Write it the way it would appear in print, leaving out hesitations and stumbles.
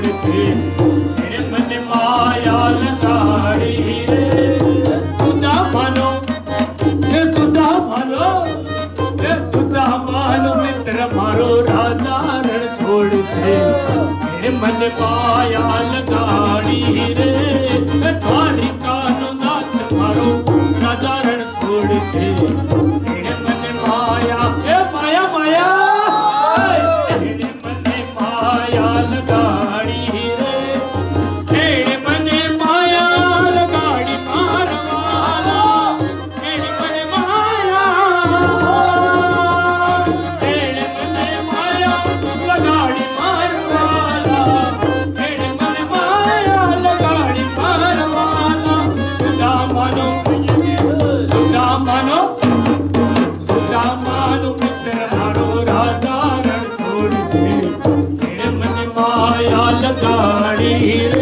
છોડશે એને મને માયા લગાડી રે સુદામાનો એ સુદામાનો એ સુદામાનો મિત્ર મારો રાજા રણ છોડશે એને મને માયા લગાડી રે દ્વારિકાનો નાથ મારો રાજા રણ છોડશે એને મને માયા એ માયા માયા એને મને માયા લગાડી રે એને મને માયા લગાડી મારવાલા એને મને માયા એને મને માયા લગાડી મારવાલા એને મને માયા લગાડી મારવાલા સુદામાનો સુદામાનો સુદામાનો મિત્ર મારો રાજા રણ છોડશે એને મને માયા લગાડી રે